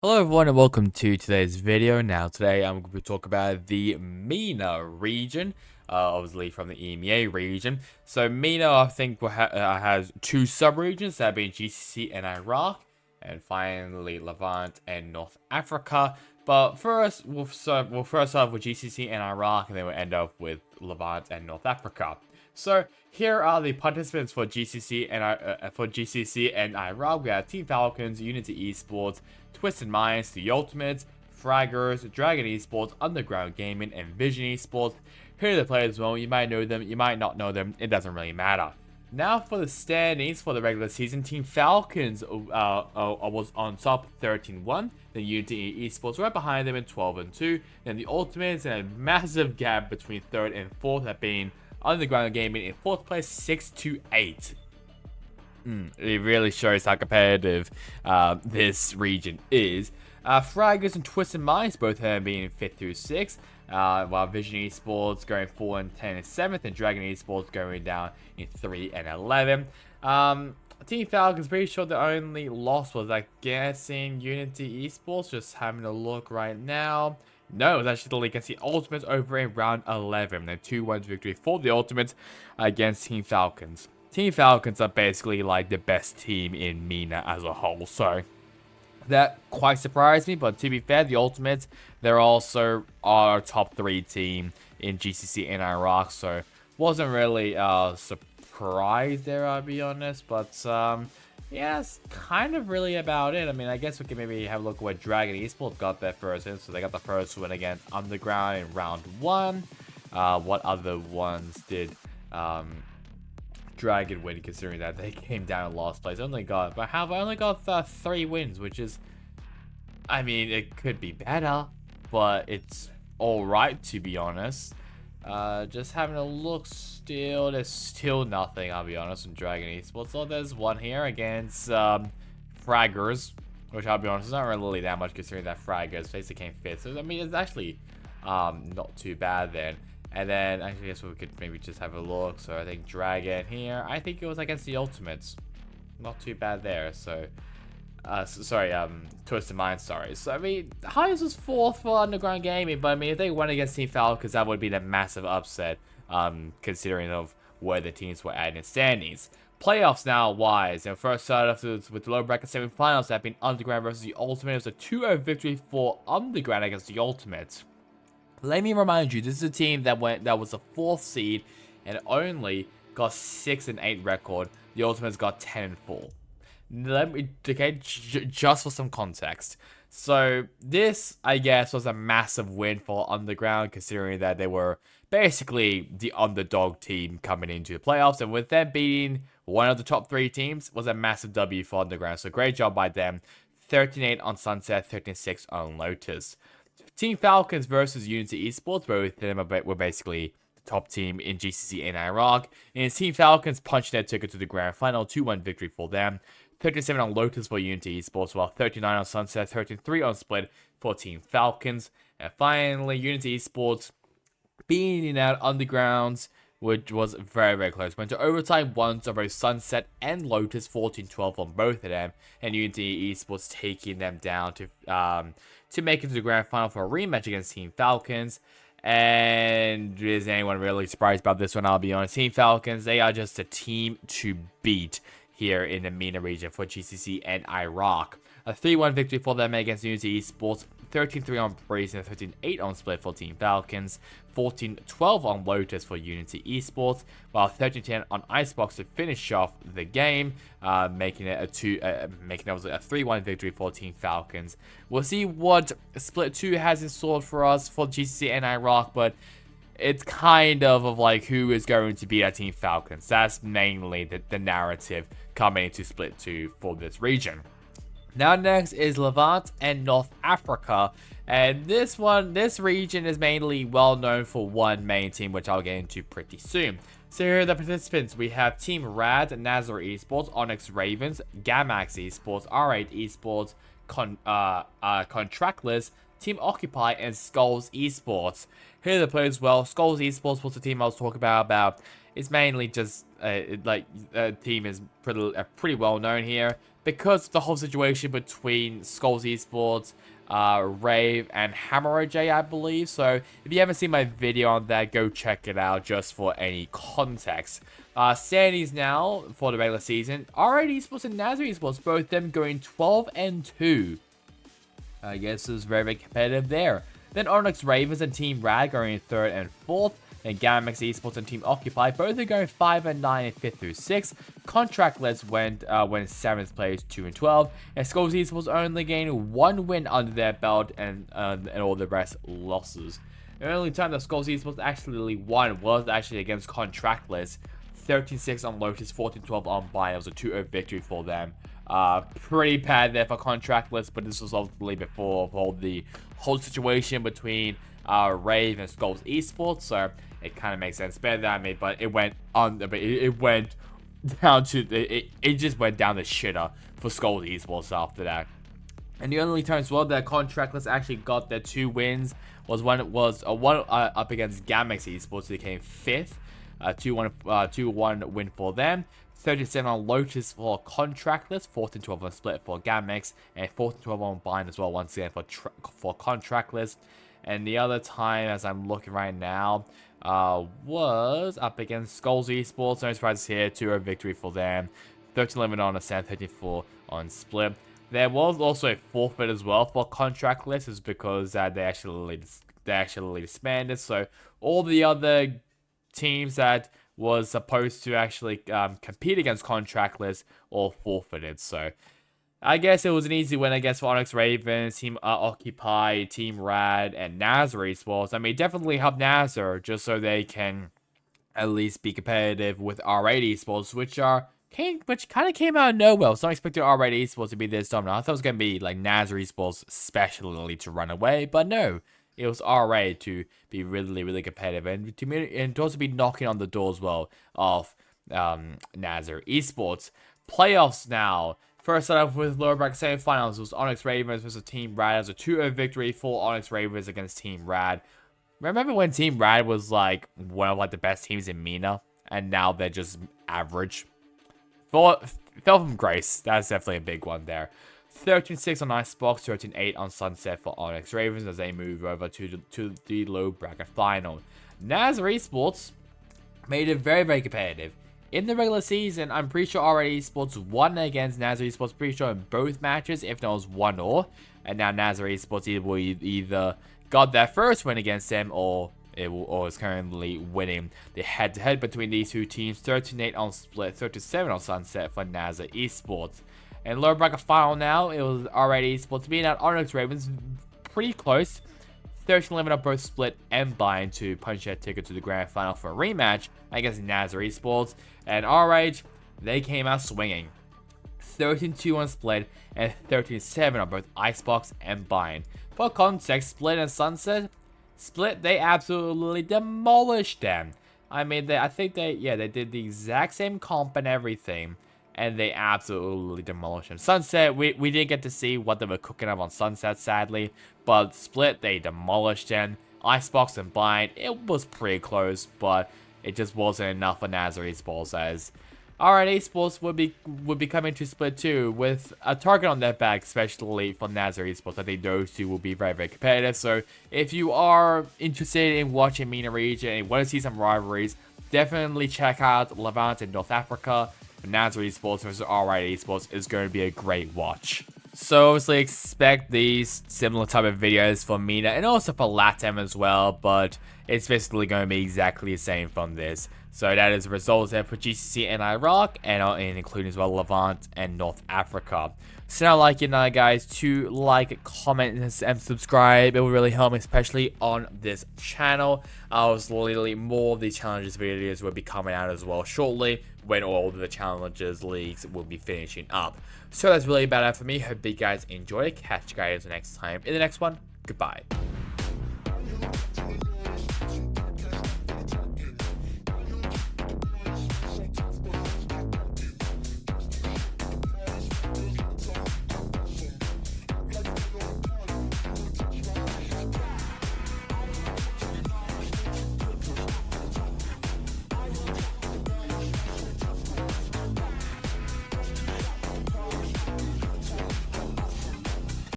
Hello everyone and welcome to today's video. Now today I'm going to talk about the MENA region, obviously from the EMEA region. So MENA I think has two sub-regions, that being GCC and Iraq, and finally Levant and North Africa. But first, we'll first start with GCC and Iraq, and then we'll end up with Levant and North Africa. So here are the participants for GCC and Iraq. We have Team Falcons, Unity Esports, Twisted Minds, The Ultimates, Fraggers, Dragon Esports, Underground Gaming, and Vision Esports. Here are the players. Well, you might know them, you might not know them. It doesn't really matter. Now for the standings for the regular season, Team Falcons was on top 13-1. Then Unity Esports right behind them in 12-2. Then the Ultimates and a massive gap between third and fourth, that being Underground Gaming in fourth place, 6-8. It really shows how competitive this region is. Fraggers and Twisted Minds both have been 5th through 6th, while Vision Esports going 4 and 10 and 7th, and Dragon Esports going down in 3 and 11. Team Falcons, pretty sure the only loss was, I guess, in Unity Esports. Just having a look right now. No, it was actually against the Ultimates over in round 11. A 2-1 victory for the Ultimates against Team Falcons. Team Falcons are basically like the best team in MENA as a whole, so that quite surprised me. But to be fair, the Ultimates, they're also our top 3 team in GCC and Iraq, so wasn't really surprised there, I'll be honest. But yeah, that's kind of really about it. I mean, I guess we can maybe have a look at what Dragon Esports got their first in. So they got the first win against Underground in round 1. What other ones did Dragon win, considering that they came down in last place? I only got 3 wins, which is, I mean, it could be better, but it's alright, to be honest. Just having a look still, there's still nothing, I'll be honest, in Dragon Esports. So there's one here against Fraggers, which I'll be honest, is not really that much, considering that Fraggers basically came 5th. So I mean, it's actually not too bad then. And then I guess we could maybe just have a look. So I think Dragon here, I think it was against the Ultimates. Not too bad there. So Twisted Mind, sorry. So, I mean, highest was 4th for Underground Gaming, but, I mean, if they went against Team Falcons, that would be a massive upset, considering of where the teams were at in standings. Playoffs now wise, and first started off with the low bracket semifinals, that being Underground versus the Ultimate. It was a 2-0 victory for Underground against the Ultimate. Let me remind you, this is a team that was a 4th seed and only got 6 and 8 record. The Ultimates got 10 and 4. Just for some context. So this, I guess, was a massive win for Underground, considering that they were basically the underdog team coming into the playoffs, and with them beating one of the top 3 teams, was a massive W for Underground. So great job by them. 13-8 on Sunset, 13-6 on Lotus. Team Falcons versus Unity Esports, both of them were basically the top team in GCC and Iraq, and Team Falcons punched their ticket to the grand final, 2-1 victory for them. 37 on Lotus for Unity Esports, while 39 on Sunset, 13-3 on Split for Team Falcons. And finally, Unity Esports beating out Undergrounds, which was very, very close. Went to overtime once on both Sunset and Lotus, 14-12 on both of them. And Unity Esports taking them down to make it to the grand final for a rematch against Team Falcons. And is anyone really surprised about this one? I'll be honest. Team Falcons, they are just a team to beat here in the MENA region for GCC and Iraq. A 3-1 victory for them against Unity Esports, 13-3 on Breeze and 13-8 on Split for Team Falcons, 14-12 on Lotus for Unity Esports, while 13-10 on Icebox to finish off the game, making it a 3-1 victory for Team Falcons. We'll see what Split 2 has in store for us for GCC and Iraq, but it's kind of like who is going to be our Team Falcons. That's mainly the narrative coming into Split 2 for this region. Now next is Levant and North Africa, and this region is mainly well known for one main team, which I'll get into pretty soon. So here are the participants. We have Team Rad, Nazar Esports, Onyx Ravens, Gamax Esports, R8 Esports, Contractless, Team Occupy, and Skulls Esports. Here are the players. Well, Skulls Esports was the team I was talking about it's mainly just team is pretty well known here because of the whole situation between Skulls Esports, Rave, and Hammer J, I believe. So if you haven't seen my video on that, go check it out just for any context. Standings now for the regular season: R8 Esports and Nazar Esports, both of them going 12-2. I guess it was very, very competitive there. Then Onyx Ravens and Team Rad going in 3rd and 4th. And Gamax Esports and Team Occupy both are going 5-9 in 5th through 6th. Contractless went 7th place, 2-12. And Skulls Esports only gained 1 win under their belt, and all the rest losses. The only time that Skulls Esports actually won was actually against Contractless. 13-6 on Lotus, 14-12 on Bion. It was a 2-0 victory for them. Pretty bad there for Contractless, but this was obviously before all the whole situation between Rave and Skulls Esports, so it kind of makes sense better than me. But it went on, it went down to it just went down the shitter for Skulls Esports after that. And the only times well that Contractless actually got their 2 wins was when it was one up against Gamax Esports, who came 5th. 2-1 win for them. 37 on Lotus for Contractless, 14-12 on Split for Gamax, and 14-12 on Bind as well, once again for Contractless. And the other time, as I'm looking right now, was up against Skulls Esports. No surprises here, 2-0 victory for them. 13-11 on Ascent, 13-4 on Split. There was also a forfeit as well for Contractless, is because they actually disbanded. So all the other teams that was supposed to actually compete against Contractless all forfeited. So I guess it was an easy win, I guess, for Onyx Ravens, Team Occupy, Team Rad, and Nazar Esports. I mean, definitely help Nazar just so they can at least be competitive with R8 Esports, which kind of came out of nowhere. I was not expecting R8 Esports to be this dominant. I thought it was going to be like Nazar Esports especially to run away, but no. It was R8 to be really, really competitive and to also be knocking on the door as well of Nazar Esports. Playoffs now. First start off with lower bracket semifinals. It was Onyx Ravens versus Team Rad. It was a 2-0 victory for Onyx Ravens against Team Rad. Remember when Team Rad was like one of like the best teams in MENA, and now they're just average? Fell from grace. That's definitely a big one there. 13-6 on Icebox, 13-8 on Sunset for Onyx Ravens as they move over to the low bracket final. Nazar Esports made it very, very competitive. In the regular season, I'm pretty sure R8 Esports won against Nazar Esports, pretty sure in both matches, if not was 1-0. And now Nazar Esports either got their first win against them or is currently winning the head-to-head between these two teams. 13-8 on Split, 37 on Sunset for Nazar Esports. And lower bracket final now, it was R8 Esports beating out Onyx Ravens pretty close. 13-11 on both Split and Bind to punch their ticket to the grand final for a rematch against Nazar Esports. And R8, they came out swinging. 13-2 on Split and 13-7 on both Icebox and Bind. For context, Split and Sunset, they absolutely demolished them. I mean, I think they did the exact same comp and everything. And they absolutely demolished them. Sunset, we didn't get to see what they were cooking up on Sunset, sadly. But Split, they demolished them. Icebox and Bind, it was pretty close, but it just wasn't enough for Nazar Esports, as R8 Esports would be coming to Split 2 with a target on their back, especially for Nazar Esports. I think those two will be very, very competitive. So if you are interested in watching MENA region and want to see some rivalries, definitely check out Levant in North Africa. Nazar Esports versus R8 Esports is going to be a great watch. So obviously expect these similar type of videos for MENA and also for LATAM as well, but it's basically going to be exactly the same from this. So that is the results there for GCC and Iraq, and including as well Levant and North Africa. So now, like it now, guys, to like, comment, and subscribe. It will really help me, especially on this channel. Literally more of these challenges videos will be coming out as well shortly, when all of the challenges leagues will be finishing up. So that's really about it for me. Hope you guys enjoy. Catch you guys next time in the next one. Goodbye.